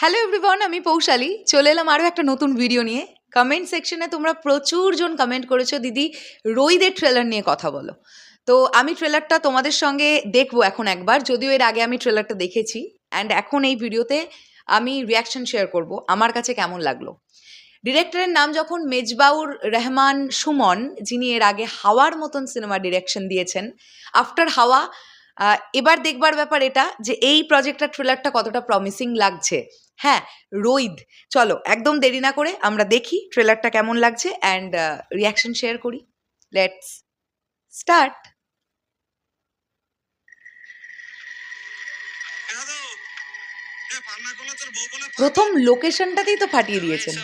Hello everyone, আমি পৌশালী চলে এলাম আরও একটা নতুন ভিডিও নিয়ে। কমেন্ট সেকশনে তোমরা প্রচুরজন কমেন্ট করেছো, দিদি রোহিদের ট্রেলার নিয়ে কথা বলো। তো আমি ট্রেলারটা তোমাদের সঙ্গে দেখবো এখন একবার, যদিও এর আগে আমি ট্রেলারটা দেখেছি। অ্যান্ড এখন এই ভিডিওতে আমি রিয়াকশন শেয়ার করব আমার কাছে কেমন লাগলো। ডিরেক্টরের নাম যখন মেজবাউর রহমান সুমন, যিনি এর আগে হাওয়ার মতন সিনেমা ডিরেকশন দিয়েছেন, আফটার হাওয়া। এবার দেখবার ব্যাপার এটা যে এই প্রজেক্টটার ট্রেলারটা কতটা প্রমিসিং লাগছে। হ্যাঁ, রোহিত, চলো একদম দেরি না করে আমরা দেখি ট্রেলারটা কেমন লাগছে অ্যান্ড রিয়াকশন শেয়ার করি। Let's start. প্রথম লোকেশনটাতেই তো ফাটিয়ে দিয়েছেন।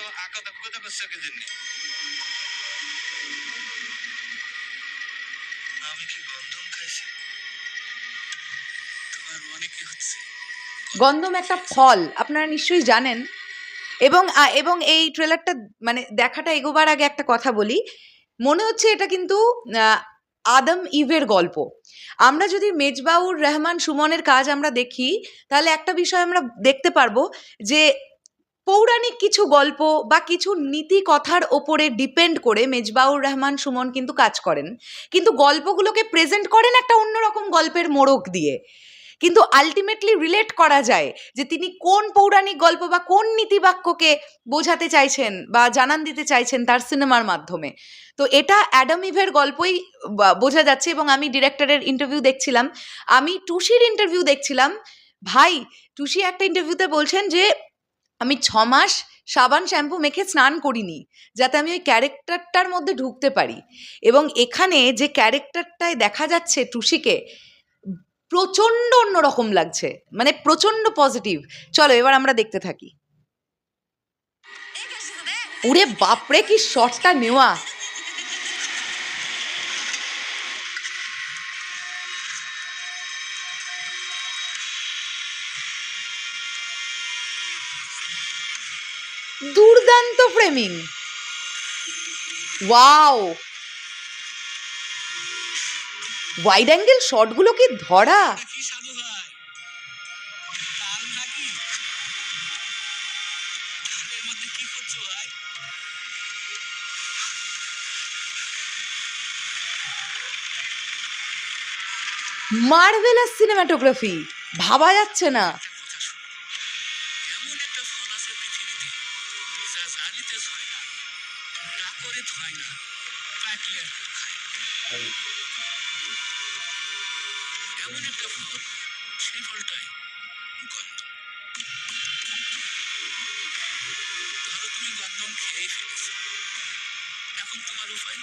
গন্ধম একটা ফল, আপনারা নিশ্চয়ই জানেন। এবং এই ট্রেলারটা মানে দেখাটা এগোবার আগে একটা কথা বলি, মনে হচ্ছে এটা কিন্তু আদম ইভের গল্প। আমরা যদি মেজবাউর রহমান সুমনের কাজ আমরা দেখি, তাহলে একটা বিষয় আমরা দেখতে পারবো যে পৌরাণিক কিছু গল্প বা কিছু নীতি কথার ওপরে ডিপেন্ড করে মেজবাউর রহমান সুমন কিন্তু কাজ করেন, কিন্তু গল্পগুলোকে প্রেজেন্ট করেন একটা অন্যরকম গল্পের মোড়ক দিয়ে। কিন্তু আলটিমেটলি রিলেট করা যায় যে তিনি কোন পৌরাণিক গল্প বা কোন নীতিবাক্যকে বোঝাতে চাইছেন বা জানান দিতে চাইছেন তার সিনেমার মাধ্যমে। তো এটা অ্যাডাম ইভের গল্পই বোঝা যাচ্ছে। এবং আমি ডিরেক্টরের ইন্টারভিউ দেখছিলাম, আমি টুসির ইন্টারভিউ দেখছিলাম। ভাই, টুসি একটা ইন্টারভিউতে বলছেন যে আমি 6 মাস সাবান শ্যাম্পু মেখে স্নান করিনি, যাতে আমি ওই ক্যারেক্টারটার মধ্যে ঢুকতে পারি। এবং এখানে যে ক্যারেক্টারটায় দেখা যাচ্ছে টুসিকে, প্রচণ্ড অন্যরকম লাগছে, মানে প্রচণ্ড পজিটিভ। চলো এবার আমরা দেখতে থাকি। ওরে বাপরে, কি শটটা নেওয়া! দুর্দান্ত ফ্রেমিং, ওয়াও! ওয়াইড অ্যাঙ্গেল শটগুলো কি ধরা! মার্ভেলাস সিনেমাটোগ্রাফি, ভাবা যাচ্ছে না। এখন তোমার উপায়।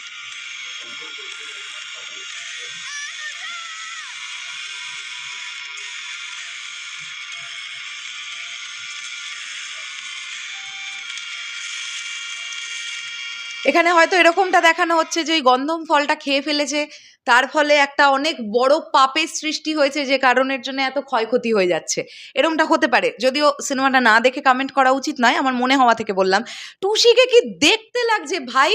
এখানে হয়তো এরকমটা দেখানো হচ্ছে যে ওই গন্ধম ফলটা খেয়ে ফেলেছে, তার ফলে একটা অনেক বড় পাপের সৃষ্টি হয়েছে, যে কারণের জন্য এত ক্ষয়ক্ষতি হয়ে যাচ্ছে। এরকমটা হতে পারে, যদিও সিনেমাটা না দেখে কমেন্ট করা উচিত নয়, আমার মনে হওয়া থেকে বললাম। টুসিকে কি দেখতে লাগছে ভাই,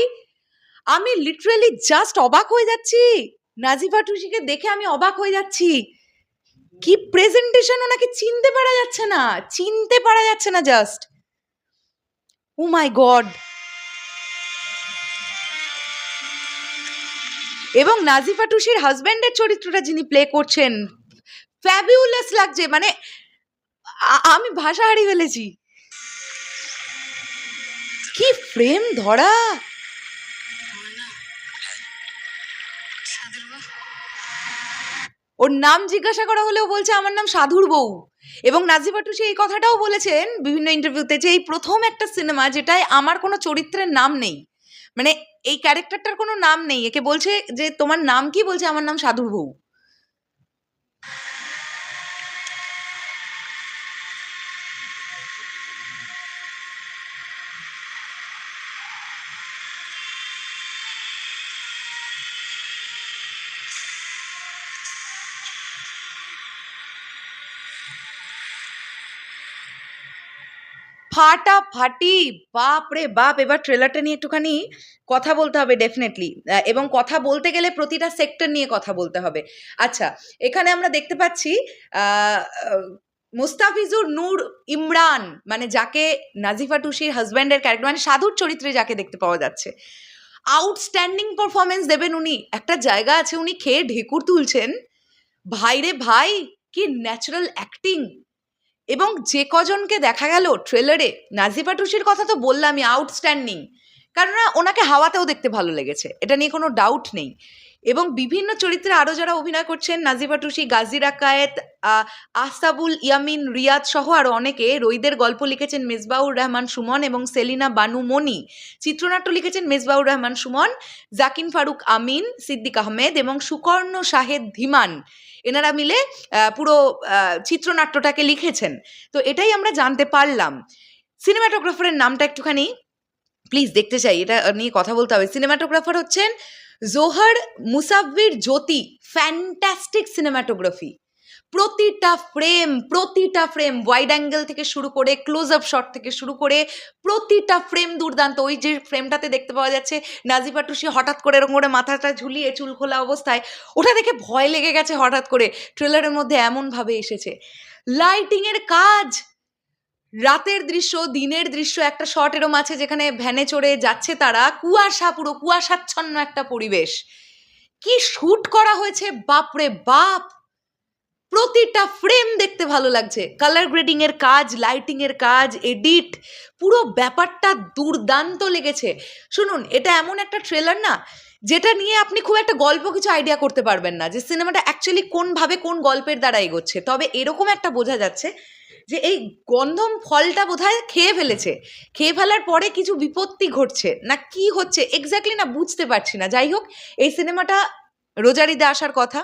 আমি লিটারালি জাস্ট অবাক হয়ে যাচ্ছি। নাজিফা টুসিকে দেখে আমি অবাক হয়ে যাচ্ছি। কি প্রেজেন্টেশন, ওনাকে চিনতে পারা যাচ্ছে না, চিনতে পারা যাচ্ছে না জাস্ট। ও মাই গড! এবং নাজিফা টুসির হাজব্যান্ডের চরিত্রটা যিনি প্লে করছেন, ফ্যাবিউলাস লাগছে, মানে আমি ভাষা হারিয়ে ফেলেছি। কি ফ্রেম ধরা! ওর নাম জিজ্ঞাসা করা হলেও বলছে আমার নাম সাধুর বউ। এবং নাজিফা টুসি এই কথাটাও বলেছেন বিভিন্ন ইন্টারভিউতে যে এই প্রথম একটা সিনেমা যেটায় আমার কোনো চরিত্রের নাম নেই, মানে এই ক্যারেক্টারটার কোনো নাম নেই। একে বলছে যে তোমার নাম কি, বলছে আমার নাম সাধুর বউ। ফাটাফাটি, বাপ রে বাপ! এবার ট্রেলারটা নিয়ে একটুখানি কথা বলতে হবে ডেফিনেটলি, এবং কথা বলতে গেলে প্রতিটা সেক্টর নিয়ে কথা বলতে হবে। আচ্ছা, এখানে আমরা দেখতে পাচ্ছি মুস্তাফিজুর নূর ইমরান, মানে যাকে নাজিফা টুসির হাজব্যান্ডের ক্যারেক্টার, মানে সাধুর চরিত্রে যাকে দেখতে পাওয়া যাচ্ছে, আউটস্ট্যান্ডিং পারফরমেন্স দেবেন উনি। একটা জায়গা আছে উনি খেয়ে ঢেকুর তুলছেন, ভাইরে ভাই কি ন্যাচারাল অ্যাক্টিং। এবং যে কজনকে দেখা গেল ট্রেলারে, নাজিফা টুসির কথা তো বললামই, আউটস্ট্যান্ডিং, কারণ ওনাকে হাওয়াতেও দেখতে ভালো লেগেছে, এটা নিয়ে কোনো ডাউট নেই। এবং বিভিন্ন চরিত্রে আরও যারা অভিনয় করছেন, নাজিফা টুসি, গাজী রাকায়েত, আহসাবুল ইয়ামিন, রিয়াদ সহ আরও অনেকে। রইদের গল্প লিখেছেন মেজবাউর রহমান সুমন এবং সেলিনা বানু মনি। চিত্রনাট্য লিখেছেন মেজবাউর রহমান সুমন, জাকিন ফারুক আমিন, সিদ্দিক আহমেদ এবং সুকর্ণ শাহেদ ধীমান। এনারা মিলে পুরো চিত্রনাট্যটাকে লিখেছেন। তো এটাই আমরা জানতে পারলাম। সিনেমাটোগ্রাফারের নামটা একটুখানি প্লিজ দেখতে চাই, এটা নিয়ে কথা বলতে হবে। সিনেমাটোগ্রাফার হচ্ছেন জোহর মুসাব্বির জ্যোতি। ফ্যান্টাস্টিক সিনেমাটোগ্রাফি, প্রতিটা ফ্রেম ওয়াইড অ্যাঙ্গেল থেকে শুরু করে ক্লোজ আপ শট থেকে শুরু করে প্রতিটা ফ্রেম দুর্দান্ত। ওই যে ফ্রেমটাতে দেখতে পাওয়া যাচ্ছে নাজিফা টুসি হঠাৎ করে এরকম করে মাথাটা ঝুলিয়ে চুল খোলা অবস্থায়, ওটা দেখে ভয় লেগে গেছে হঠাৎ করে, ট্রেলারের মধ্যে এমনভাবে এসেছে। লাইটিংয়ের কাজ, রাতের দৃশ্য, দিনের দৃশ্য, একটা শট এরম আছে যেখানে ভ্যানে চড়ে যাচ্ছে তারা, কুয়াশা, পুরো কুয়াশাচ্ছন্ন একটা পরিবেশ, কি শ্যুট করা হয়েছে বাপরে বাপ। প্রতিটা ফ্রেম দেখতে ভালো লাগছে, কালার গ্রেডিং এর কাজ, লাইটিং এর কাজ, এডিট, পুরো ব্যাপারটা দুর্দান্ত লেগেছে। শুনুন, এটা এমন একটা ট্রেলার না যেটা নিয়ে আপনি খুব একটা গল্প কিছু আইডিয়া করতে পারবেন না যে সিনেমাটা অ্যাকচুয়ালি কোনভাবে কোন গল্পের দ্বারা এগোচ্ছে। তবে এরকম একটা বোঝা যাচ্ছে যে এই গন্ধম ফলটা বোধহয় খেয়ে ফেলেছে, খেয়ে ফেলার পরে কিছু বিপত্তি ঘটছে না, কি হচ্ছে এক্স্যাক্টলি না বুঝতে পারছি না। যাই হোক, এই সিনেমাটা রোজারিদে আসার কথা,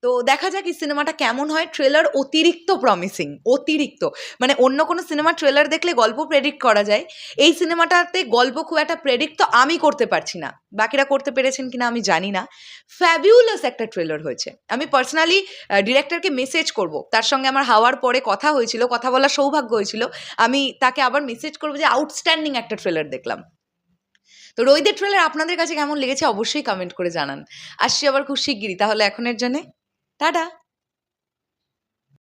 তো দেখা যাক এই সিনেমাটা কেমন হয়। ট্রেলার অতিরিক্ত প্রমিসিং, অতিরিক্ত, মানে অন্য কোনো সিনেমার ট্রেলার দেখলে গল্প প্রেডিক্ট করা যায়, এই সিনেমাটাতে গল্প খুব একটা প্রেডিক্ট তো আমি করতে পারছি না, বাকিরা করতে পেরেছেন কিনা আমি জানি না। ফ্যাবিউলাস একটা ট্রেলার হয়েছে। আমি পার্সোনালি ডিরেক্টরকে মেসেজ করব, তার সঙ্গে আমার হাওয়ার পরে কথা হয়েছিল, কথা বলার সৌভাগ্য হয়েছিল, আমি তাকে আবার মেসেজ করবো যে আউটস্ট্যান্ডিং একটা ট্রেলার দেখলাম। তো রইদের ট্রেলার আপনাদের কাছে কেমন লেগেছে অবশ্যই কমেন্ট করে জানান। আসছি আবার খুব শিগগিরই, তাহলে এখনের জন্যে টাটা।